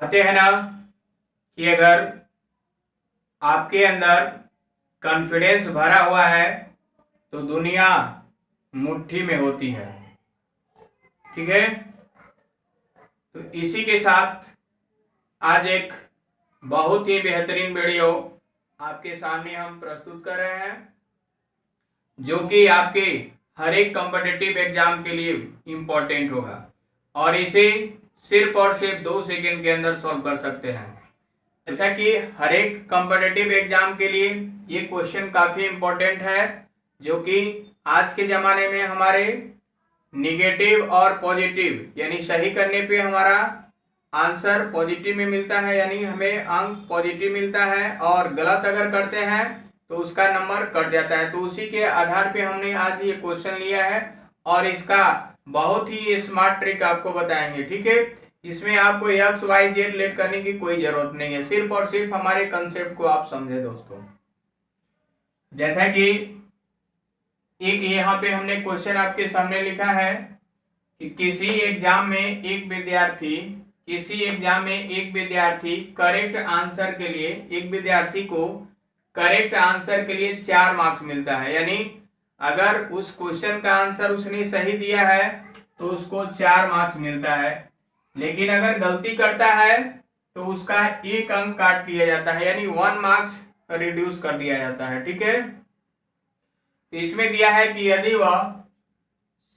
कहते हैं ना कि अगर आपके अंदर कॉन्फिडेंस भरा हुआ है तो दुनिया मुट्ठी में होती है। ठीक है, तो इसी के साथ आज एक बहुत ही बेहतरीन वीडियो आपके सामने हम प्रस्तुत कर रहे हैं, जो कि आपके हर एक कॉम्पिटिटिव एग्जाम के लिए इम्पोर्टेंट होगा और इसे सिर्फ और सिर्फ 2 सेकंड के अंदर सॉल्व कर सकते हैं। जैसा कि हर एक कॉम्पिटिटिव एग्जाम के लिए ये क्वेश्चन काफ़ी इम्पोर्टेंट है, जो कि आज के ज़माने में हमारे निगेटिव और पॉजिटिव यानी सही करने पे हमारा आंसर पॉजिटिव में मिलता है, यानी हमें अंक पॉजिटिव मिलता है, और गलत अगर करते हैं तो उसका नंबर कट जाता है। तो उसी के आधार पे हमने आज ये क्वेश्चन लिया है और इसका बहुत ही स्मार्ट ट्रिक आपको बताएंगे। ठीक है, इसमें आपको एक्स वाई जेड लेट करने की कोई जरूरत नहीं है, सिर्फ और सिर्फ हमारे कंसेप्ट को आप समझे दोस्तों। जैसा कि एक यहाँ पे हमने क्वेश्चन आपके सामने लिखा है कि किसी एग्जाम में एक विद्यार्थी करेक्ट आंसर के लिए, एक विद्यार्थी को करेक्ट आंसर के लिए 4 मार्क्स मिलता है। यानी अगर उस क्वेश्चन का आंसर उसने सही दिया है तो उसको 4 मार्क्स मिलता है, लेकिन अगर गलती करता है तो उसका 1 अंक काट दिया जाता है, यानी 1 मार्क्स रिड्यूस कर दिया जाता है। ठीक है, तो इसमें दिया है कि यदि वह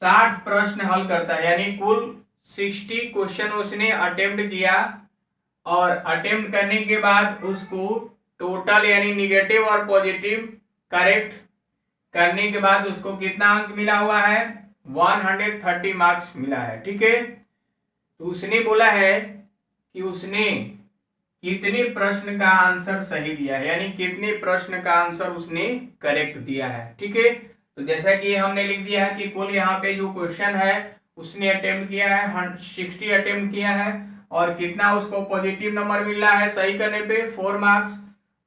60 प्रश्न हल करता है, यानी कुल 60 क्वेश्चन उसने अटेम्प्ट किया और अटेम्प्ट करने के बाद उसको टोटल यानी निगेटिव और पॉजिटिव करेक्ट करने के बाद उसको कितना अंक मिला हुआ है, 130 मार्क्स मिला है। ठीक है, तो उसने बोला है कि उसने कितने प्रश्न का आंसर सही दिया है, यानी कितने प्रश्न का आंसर उसने करेक्ट दिया है। ठीक है, तो जैसा कि हमने लिख दिया है कि कुल यहाँ पे जो क्वेश्चन है उसने अटेम्प्ट किया है, 60 अटेम्प्ट किया है, और कितना उसको पॉजिटिव नंबर मिल रहा है सही करने पे 4 मार्क्स,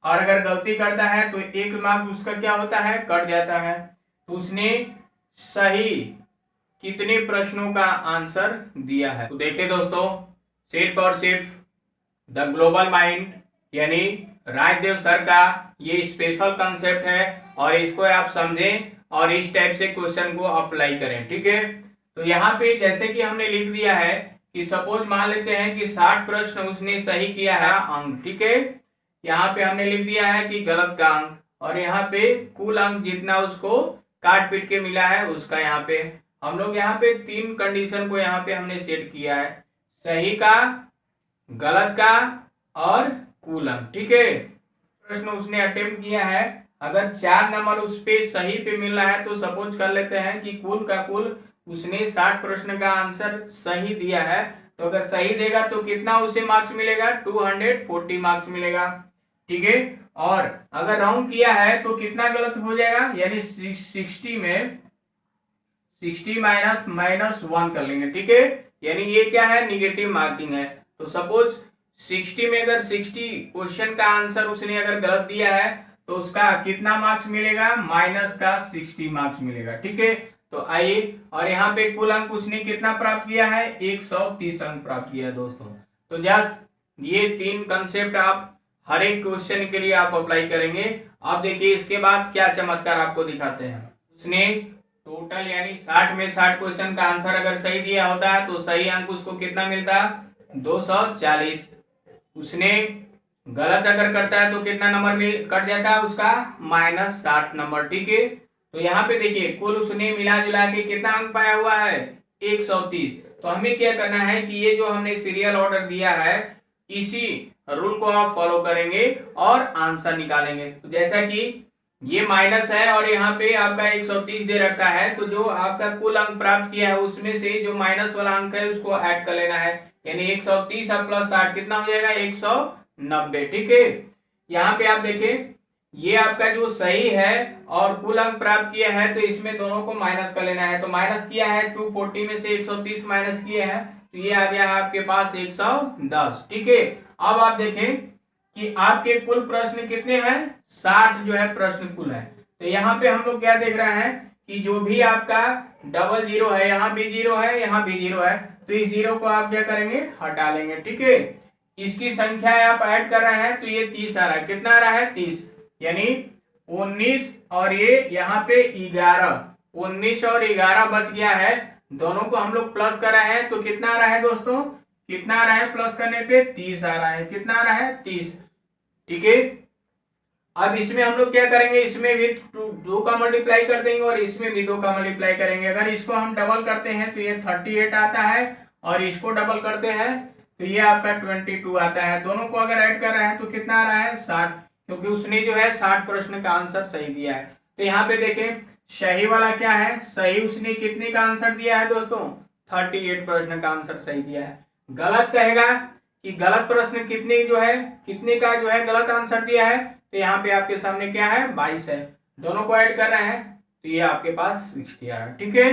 और अगर गलती करता है तो 1 मार्क्स उसका क्या होता है, कट जाता है। तो उसने सही कितने प्रश्नों का आंसर दिया है। तो देखिए दोस्तों, सिर्फ और सिर्फ द ग्लोबल माइंड यानी राजदेव सर का ये स्पेशल कंसेप्ट है, और इसको आप समझें और इस टाइप से क्वेश्चन को अप्लाई करें। ठीक है, तो यहाँ पे जैसे कि हमने लिख दिया है कि सपोज मान लेते हैं कि 60 प्रश्न उसने सही किया है अंक। ठीक है, यहाँ पे हमने लिख दिया है कि गलत का अंक, और यहाँ पे कुल अंक जितना उसको काट पीट के मिला है उसका, यहाँ पे हम लोग यहाँ पे 3 कंडीशन को यहाँ पे हमने सेट किया है, सही का, गलत का और कुल अंक। ठीक है, प्रश्न उसने अटेम्प्ट किया है, अगर 4 नंबर उस पे सही पे मिल रहा है तो सपोज कर लेते हैं कि कुल का कुल उसने 60 प्रश्न का आंसर सही दिया है, तो अगर सही देगा तो कितना उसे मार्क्स मिलेगा, 240 मार्क्स मिलेगा। ठीक है, और अगर राउंड किया है तो कितना गलत हो जाएगा, यानी 60 में 60 माइनस 1 कर लेंगे। ठीक है, यानी ये क्या है, निगेटिव मार्किंग है। तो सपोज 60 में अगर 60 क्वेश्चन का आंसर उसने अगर गलत दिया है तो उसका कितना मार्क्स मिलेगा, माइनस का 60 मार्क्स मिलेगा। ठीक है, तो आइए, और यहाँ पे कुल अंक उसने कितना प्राप्त किया है, 130 अंक प्राप्त किया है दोस्तों। तो जस्ट ये 3 कंसेप्ट आप हर एक क्वेश्चन के लिए आप अप्लाई करेंगे। अब देखिए इसके बाद क्या चमत्कार आपको दिखाते हैं। उसने टोटल यानी 60 में 60 क्वेश्चन का आंसर अगर सही दिया होता है तो सही अंक उसको कितना मिलता, 240। उसने गलत अगर करता है तो कितना नंबर में कट जाता है उसका, -60 नंबर। ठीक है, तो यहाँ पे देखिए कुल उसने मिला जुला के कितना अंक पाया हुआ है, 130। तो हमें क्या करना है कि ये जो हमने सीरियल ऑर्डर दिया है इसी रूल को आप फॉलो करेंगे और आंसर निकालेंगे। तो जैसा कि ये माइनस है और यहाँ पे आपका 130 दे रखा है, तो जो आपका कुल अंक प्राप्त किया है उसमें से जो माइनस वाला अंक है उसको ऐड कर लेना है, यानी 130 और प्लस 60 कितना हो जाएगा, 190। ठीक है, यहाँ पे आप देखें ये आपका जो सही है और कुल अंक प्राप्त किया है तो इसमें दोनों को माइनस कर लेना है। तो माइनस किया है 240 में से 130 माइनस किए हैं तो ये आ गया है आपके पास 110। ठीक है, अब आप देखें कि आपके कुल प्रश्न कितने हैं, 60 जो है प्रश्न कुल है। तो यहाँ पे हम लोग क्या देख रहे हैं कि जो भी आपका डबल जीरो है, यहाँ भी जीरो है, यहाँ भी जीरो है, तो इस जीरो को आप क्या करेंगे, हटा लेंगे। ठीक है, इसकी संख्या आप ऐड कर रहे हैं तो ये 30 आ रहा है। कितना आ रहा है? 30, यानी 19 और ये यहाँ पे 11, 19 और 11 बच गया है। दोनों को हम लोग प्लस कर रहे हैं तो कितना आ रहा है दोस्तों? कितना आ रहा है? प्लस करने पे 30 आ रहा है। कितना आ रहा है? 30। ठीक है, अब इसमें हम लोग क्या करेंगे, इसमें भी 2 का मल्टीप्लाई कर देंगे और इसमें भी 2 का मल्टीप्लाई करेंगे। अगर इसको हम डबल करते हैं तो ये 38 आता है और इसको डबल करते हैं तो ये आपका 22 आता है। दोनों को अगर ऐड कर रहे हैं तो कितना आ रहा है? 60, क्योंकि उसने जो है 60 प्रश्न का आंसर सही दिया है। तो यहाँ पे देखें सही वाला क्या है, सही उसने कितने का आंसर दिया है दोस्तों? 38 प्रश्न का आंसर सही दिया है। गलत कहेगा कि गलत प्रश्न कितने जो है, कितने का जो है गलत आंसर दिया है, तो यहाँ पे आपके सामने क्या है? 22 है। दोनों को ऐड कर रहे हैं तो ये आपके पास 60 आ रहा है। ठीक है,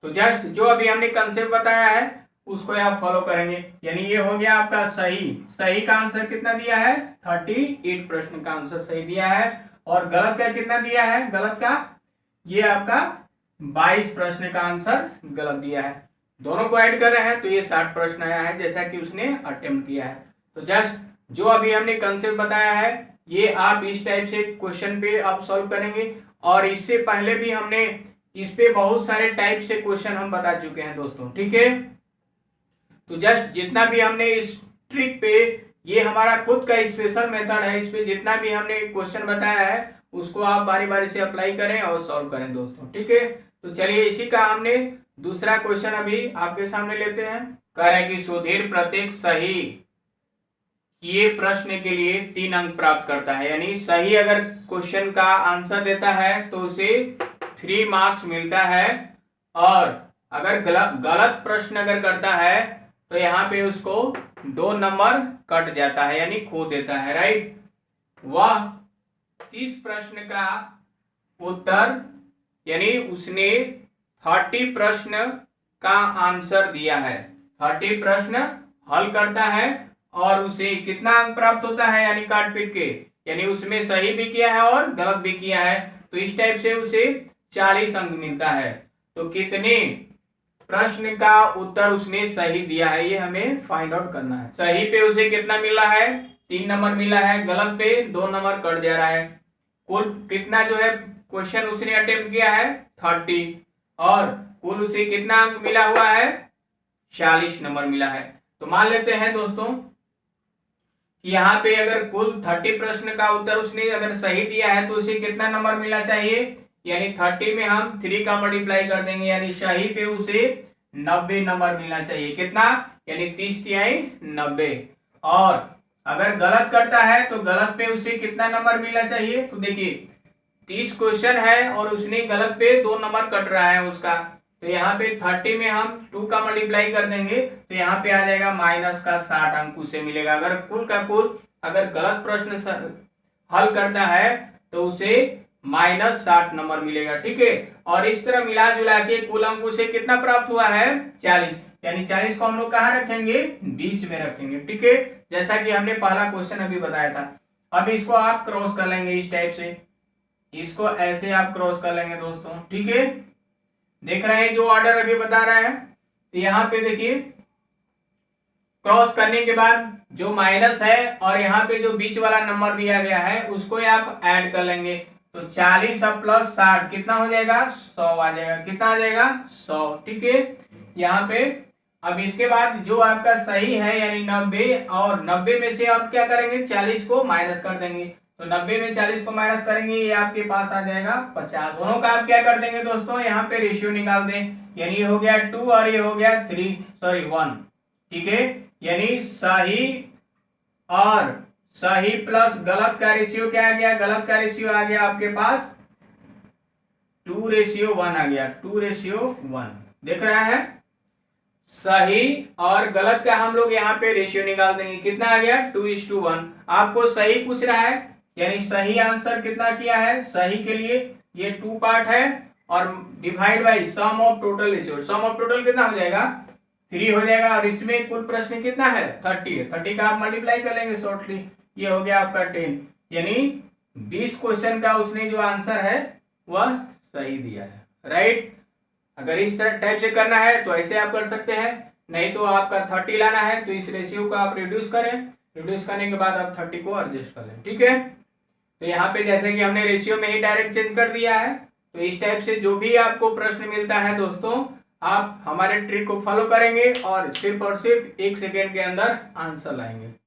तो जस्ट जो अभी हमने कंसेप्ट बताया है उसको आप फॉलो करेंगे। यानी ये हो गया आपका सही। सही का आंसर कितना दिया है? 38 प्रश्न का आंसर सही दिया है। और गलत का कितना दिया है? गलत का ये आपका 22 प्रश्न का आंसर गलत दिया है। दोनों को ऐड कर रहे हैं तो ये 60 प्रश्न आया है जैसा कि उसने अटेम्प्ट किया है। तो जस्ट जो अभी हमने कंसेप्ट बताया है ये आप इस टाइप से क्वेश्चन पे आप सॉल्व करेंगे। और इससे पहले भी हमने इस पे बहुत सारे टाइप से क्वेश्चन हम बता चुके हैं दोस्तों। ठीक है, तो जस्ट जितना भी हमने इस ट्रिक पे, ये हमारा खुद का स्पेशल मेथड है, इस पे जितना भी हमने क्वेश्चन बताया है उसको आप बारी बारी से अप्लाई करें और सॉल्व करें दोस्तों। ठीक है, तो चलिए इसी का हमने दूसरा क्वेश्चन अभी आपके सामने लेते हैं। कह रहे हैं कि सुधीर प्रत्येक सही किए प्रश्न के लिए 3 अंक प्राप्त करता है। यानी सही अगर क्वेश्चन का आंसर देता है तो उसे 3 मार्क्स मिलता है, और अगर गलत प्रश्न अगर करता है तो यहाँ पे उसको 2 नंबर कट जाता है, यानी खो देता है। राइट, वह 30 प्रश्न का उत्तर, यानी उसने 30 प्रश्न का आंसर दिया है, 30 प्रश्न हल करता है और उसे कितना अंक प्राप्त होता है, यानी काट पीट के, यानी उसमें सही भी किया है और गलत भी किया है, तो इस टाइप से उसे 40 अंक मिलता है। तो कितने प्रश्न का उत्तर उसने सही दिया है ये हमें फाइंड आउट करना है। सही पे उसे कितना मिला है? 3 नंबर मिला है, गलत पे 2 नंबर कट जा रहा है। कुल कितना जो है क्वेश्चन उसने अटेम्प्ट किया है? 30, और कुल उसे कितना अंक मिला हुआ है? 40 नंबर मिला है। तो मान लेते हैं दोस्तों कि यहाँ पे अगर कुल 30 प्रश्न का उत्तर उसने अगर सही दिया है तो उसे कितना नंबर मिलना चाहिए, यानी 30 में हम 3 का मल्टीप्लाई कर देंगे, यानी सही पे उसे 90 नंबर मिलना चाहिए। कितना? यानी 30 तिहाई 90। और अगर गलत करता है तो गलत पे उसे कितना नंबर मिलना चाहिए? तो देखिए 30 क्वेश्चन है और उसने गलत पे 2 नंबर कट रहा है उसका, तो यहाँ पे 30 में हम 2 का मल्टीप्लाई कर देंगे तो यहाँ पे आ जाएगा माइनस का 60 अंक उसे मिलेगा। अगर कुल का कुल अगर गलत प्रश्न हल करता है तो उसे -60 नंबर मिलेगा। ठीक है, और इस तरह मिला जुला के कुल अंक उसे कितना प्राप्त हुआ है? 40, यानी 40 को हम लोग कहाँ रखेंगे? बीच में रखेंगे। ठीक है, जैसा कि हमने पहला क्वेश्चन अभी बताया था। अब इसको आप क्रॉस कर लेंगे इस टाइप से, इसको ऐसे आप क्रॉस कर लेंगे दोस्तों। ठीक है, देख रहे हैं जो ऑर्डर अभी बता रहा है, तो यहाँ पे देखिए क्रॉस करने के बाद जो माइनस है और यहाँ पे जो बीच वाला नंबर दिया गया है उसको आप ऐड कर लेंगे, तो 40 और प्लस 60 कितना हो जाएगा? 100 आ जाएगा। कितना आ जाएगा? 100। ठीक है, यहाँ पे अब इसके बाद जो आपका सही है यानी 90, और 90 में से आप क्या करेंगे? 40 को माइनस कर देंगे, तो 90 में 40 को माइनस करेंगे, ये आपके पास आ जाएगा 50। दोनों का आप क्या कर देंगे दोस्तों? यहाँ पे रेशियो निकाल दें, यानी ये हो गया 2 और ये हो गया 1। ठीक है, यानी सही और सही प्लस गलत का रेशियो क्या आ गया? गलत का रेशियो आ गया आपके पास 2:1 आ गया, 2:1। देख रहा है, सही और गलत का हम लोग यहाँ पे रेशियो निकाल देंगे, कितना आ गया? 2:1। आपको सही पूछ रहा है, यानी सही आंसर कितना किया है? सही के लिए ये 2 पार्ट है और divide by sum of total ratio. Sum of total कितना हो जाएगा? 3 हो जाएगा, और इसमें कुल प्रश्न कितना है? 30 है। 30 का आप मल्टीप्लाई कर लेंगे शॉर्टली, ये हो गया आपका 10, यानी 20 क्वेश्चन का उसने जो आंसर है वह सही दिया है। राइट, अगर इस तरह टाइप से करना है तो ऐसे आप कर सकते हैं, नहीं तो आपका 30 लाना है, तो इस रेशियो को आप रिड्यूस करें, रिड्यूस करने के बाद आप 30 को एडजस्ट कर लें। ठीक है, तो यहाँ पे जैसे कि हमने रेशियो में ही डायरेक्ट चेंज कर दिया है, तो इस टाइप से जो भी आपको प्रश्न मिलता है दोस्तों, आप हमारे ट्रिक को फॉलो करेंगे और सिर्फ 1 सेकेंड के अंदर आंसर लाएंगे।